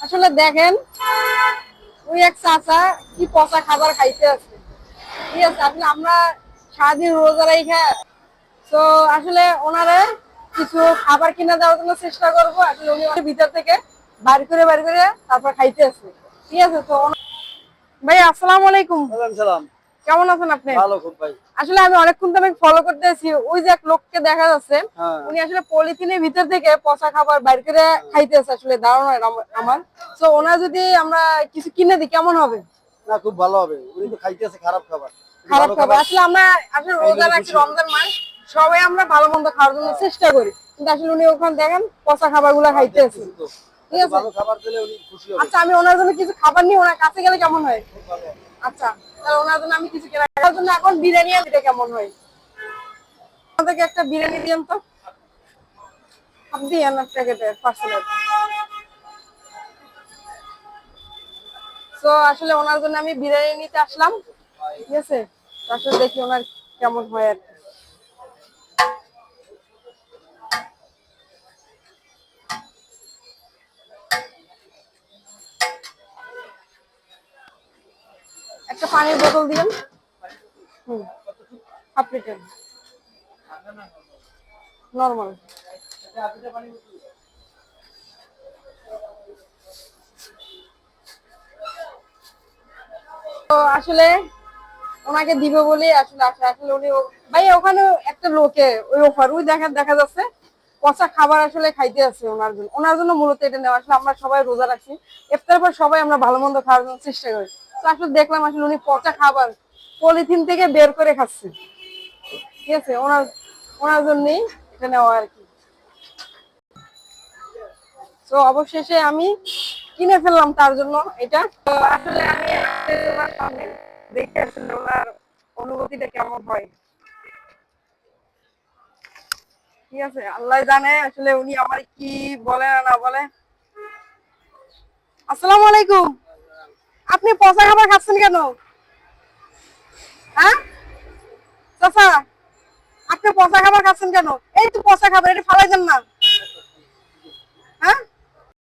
আসলে দেখেন ওই এক চাচা কি পচা খাবার খাইতে আছে। ঠিক আছে, আসলে আমরা সারাদিন রোজা রাইখা তো আসলে ওনারে কিছু খাবার কিনে দেওয়ার জন্য চেষ্টা করবো। আসলে উনি ওনার ভিতর থেকে বাড়ি করে তারপর খাইতে আছে। ঠিক আছে, তো ভাই আসসালামু আলাইকুম। ওয়ালাইকুম সালাম। কেমন আছেন আপনি? ভালো খুব ভাই। আসলে আমি অনেকক্ষণ ধরে ফলো করতেছি, ওই যে এক লোককে দেখা যাচ্ছে হ্যাঁ। উনি আসলে পলিথিনের ভিতর থেকে পচা খাবার বাইর করে খাইতেছে। আসলে ধারণা আমার তো ওনার যদি আমরা কিছু কিনে দিই কেমন হবে? না, খুব ভালো হবে। উনি তো খাইতেছে খারাপ খাবার। খারাপ খাবার আসলে আমরা আসলে রোজা রাখছি, রমজান মাস, সবাই আমরা ভালো মন্দ খাওয়ার জন্য চেষ্টা করি, কিন্তু আসলে উনি ওখানে দেখেন পচা খাবার গুলা খাইতেছে। ঠিক আছে, ভালো খাবার দিলে উনি খুশি হবে। আচ্ছা আমি ওনার জন্য কিছু খাবার নিয়ে ওনার কাছে গেলে কেমন হয়? আচ্ছা, তাহলে ওনার জন্য আমি কিছু কেনার জন্য এখন বিরিয়ানি দিলে কেমন হয়? আমাদেরকে একটা বিরিয়ানি দিয়েন তো, আপনি আনার প্যাকেটের পার্সেলের। তো আসলে ওনার জন্য আমি বিরিয়ানি নিতে আসলাম। ঠিক আছে, তো আসলে দেখি ওনার কেমন হয় আর কি। একটা পানির বোতল দিবেন। হুম, হাফ লিটার নরমাল। তো আসলে ওনাকে দিবে বলে আসলে আসলে উনি ভাই ওখানে একটা লোকে ওই অফার ওই দেখা যাচ্ছে পচা খাবার আসলে খাইতে আছে ওনার জন্য মূলত এটা নেওয়া। আসলে আমরা সবাই রোজা রাখছি, ইফতারের পর সবাই আমরা ভালো মন্দ খাওয়ার জন্য চেষ্টা করি। তো আসলে দেখলাম আসলে উনি পচা খাবার পলিথিন থেকে বের করে খাচ্ছে। ঠিক আছে, ওনার ওনার জন্যই এটা নেওয়া আর কি। তো অবশেষে আমি কিনে ফেললাম তার জন্য এটা। তো আসলে আমি ওনার সামনে দেখে আসলে ওনার অনুভূতিটা কেমন হয়। ঠিক আছে, আল্লাহ জানে আসলে উনি আমার কি বলে না বলে। আসসালামু আলাইকুম। আপনি পচা খাবার খাচ্ছেন কেন? হ্যাঁ চাচা, আপনি পচা খাবার খাচ্ছেন কেন? এই তো পচা খাবার, এটা ফালাই দেন না। হ্যাঁ